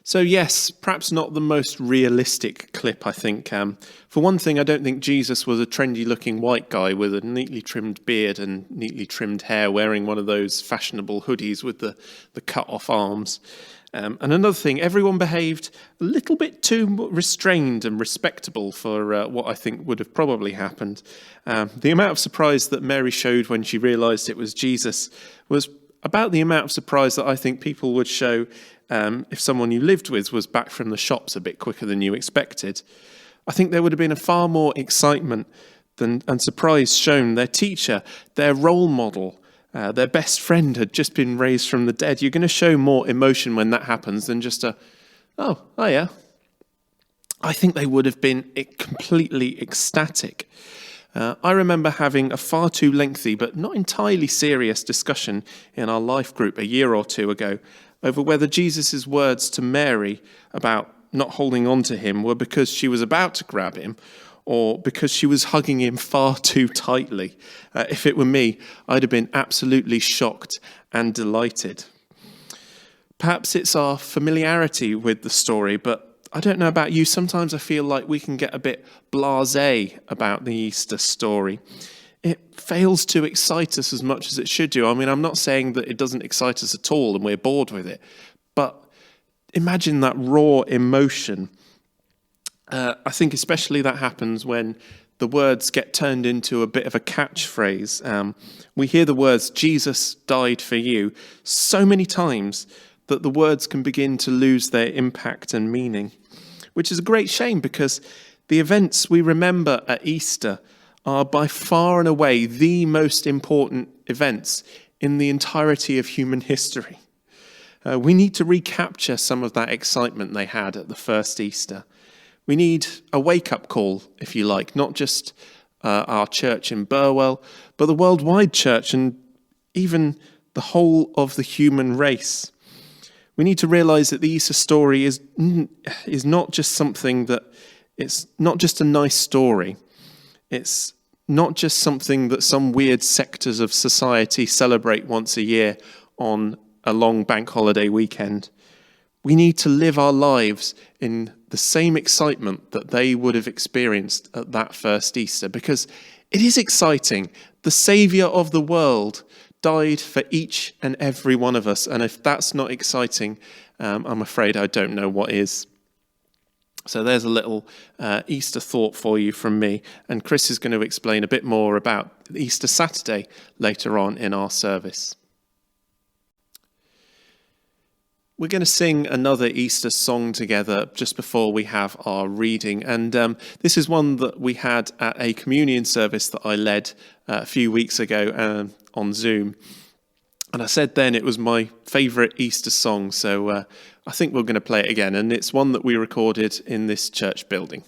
So yes, perhaps not the most realistic clip, I think. For one thing, I don't think Jesus was a trendy-looking white guy with a neatly trimmed beard and neatly trimmed hair, wearing one of those fashionable hoodies with the cut-off arms. And another thing, everyone behaved a little bit too restrained and respectable for what I think would have probably happened. The amount of surprise that Mary showed when she realised it was Jesus was about the amount of surprise that I think people would show if someone you lived with was back from the shops a bit quicker than you expected. I think there would have been a far more excitement and surprise shown. Their teacher, their role model, their best friend had just been raised from the dead. You're going to show more emotion when that happens than just oh yeah. I think they would have been completely ecstatic. I remember having a far too lengthy but not entirely serious discussion in our life group a year or two ago over whether Jesus' words to Mary about not holding on to him were because she was about to grab him or because she was hugging him far too tightly. If it were me, I'd have been absolutely shocked and delighted. Perhaps it's our familiarity with the story, but I don't know about you. Sometimes I feel like we can get a bit blasé about the Easter story. It fails to excite us as much as it should do. I mean, I'm not saying that it doesn't excite us at all and we're bored with it, but imagine that raw emotion. I think especially that happens when the words get turned into a bit of a catchphrase. We hear the words, Jesus died for you, so many times that the words can begin to lose their impact and meaning, which is a great shame because the events we remember at Easter are by far and away the most important events in the entirety of human history. We need to recapture some of that excitement they had at the first Easter. We need a wake-up call, if you like, not just our church in Burwell, but the worldwide church and even the whole of the human race. We need to realise that the Easter story is not just something that, it's not just a nice story. It's not just something that some weird sectors of society celebrate once a year on a long bank holiday weekend. We need to live our lives in the same excitement that they would have experienced at that first Easter, because it is exciting. The Saviour of the world died for each and every one of us, and if that's not exciting, I'm afraid I don't know what is. So there's a little Easter thought for you from me, and Chris is going to explain a bit more about Easter Saturday later on in our service. We're going to sing another Easter song together just before we have our reading, and this is one that we had at a communion service that I led a few weeks ago on Zoom. And I said then it was my favourite Easter song, so I think we're going to play it again, and it's one that we recorded in this church building.